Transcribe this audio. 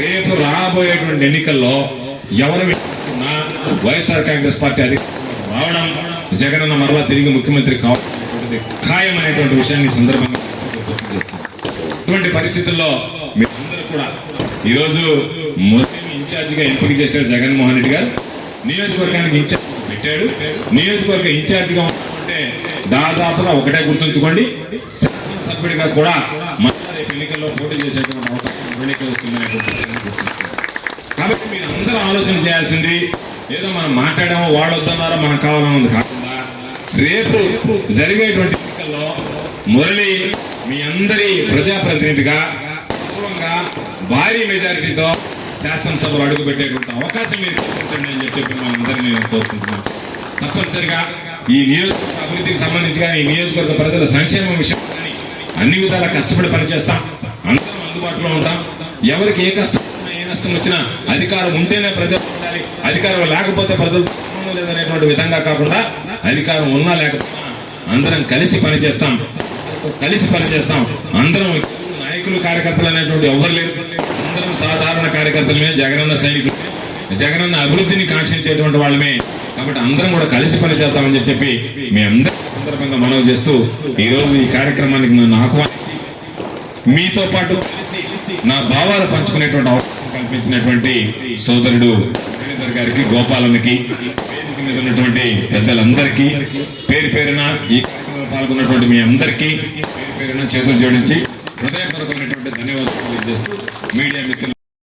రేపు రాబోయేటువంటి ఎన్నికల్లో ఎవరు వైఎస్ఆర్ కాంగ్రెస్ పార్టీ అధికారంలోకి రావడం, జగనన్న మరలా తిరిగి ముఖ్యమంత్రి కావాలనేటువంటిది ఖాయం అనేటువంటి విషయాన్ని సందర్భంగా గుర్తు చేస్తాం. ఇటువంటి పరిస్థితుల్లో మీరందరూ కూడా ఈరోజు మురళిని ఇన్ఛార్జిగా ఎంపిక చేశాడు జగన్మోహన్ రెడ్డి గారు. నియోజకవర్గానికి ఇన్ఛార్జ్ పెట్టాడు. నియోజకవర్గ ఇన్ఛార్జిగా ఉంటే దాదాపుగా ఒకటే గుర్తుంచుకోండి, శాసనసభ్యుడిగా కూడా మళ్ళా రేపు ఎన్నికల్లో పోటీ చేసేటువంటి అవకాశం మురళికి వస్తుందనేటువంటి విషయాన్ని గుర్తుంచుకోండి. కాబట్టి మీరు అందరూ ఆలోచన చేయాల్సింది ఏదో మనం మాట్లాడామో వాడొద్దన్నారో మనకు కావాలన్నది కాకుండా రేపు జరిగేటువంటి ఎన్నికల్లో మురళి మీ అందరి ప్రజాప్రతినిధిగా పూర్వంగా భారీ మెజారిటీతో శాసనసభలో అడుగుపెట్టేటువంటి అవకాశం మీరు కల్పించండి అని చెప్పి మనందరినీ నేను కోరుకుంటున్నాను. తప్పనిసరిగా ఈ నియోజకవర్గ అభివృద్ధికి సంబంధించి కానీ ఈ నియోజకవర్గ ప్రజల సంక్షేమం విషయం కానీ అన్ని విధాలా కష్టపడి పనిచేస్తాం. అందరం అందుబాటులో ఉంటాం. ఎవరికి ఏ కష్టం వచ్చినా ఏ నష్టం వచ్చినా అధికారం ఉంటేనే ప్రజలు ఉండాలి, అధికారం లేకపోతే ప్రజలతో సంబంధం లేదనేటువంటి విధంగా కాకుండా అధికారం ఉన్నా లేకపోయినా అందరం కలిసి పనిచేస్తాం. అందరం నాయకులు కార్యకర్తలు అనేటువంటి ఎవరు లేరు. అందరం సాధారణ కార్యకర్తలమే, జగనన్న సైనికులు, జగనన్న అభివృద్ధిని కాంక్షించేటువంటి వాళ్ళమే. కాబట్టి అందరం కూడా కలిసి పనిచేద్దామని చెప్పి మీ అందరి సందర్భంగా మనవి చేస్తూ ఈ రోజు ఈ కార్యక్రమానికి నన్ను ఆహ్వానించి మీతో పాటు కలిసి నా భావాలు పంచుకునేటువంటి అవకాశం కల్పించినటువంటి సోదరుడు శ్రీధర్ గారికి, గోపాలనికి, వేదిక మీద ఉన్నటువంటి పెద్దలందరికీ పేరు పేరున ఈ కార్యక్రమంలో పాల్గొన్నటువంటి మీ అందరికీ పేరు పేరున చేతులు జోడించి హృదయపూర్వకమైనటువంటి ధన్యవాదాలు తెలియజేస్తూ మీడియా మిత్రులు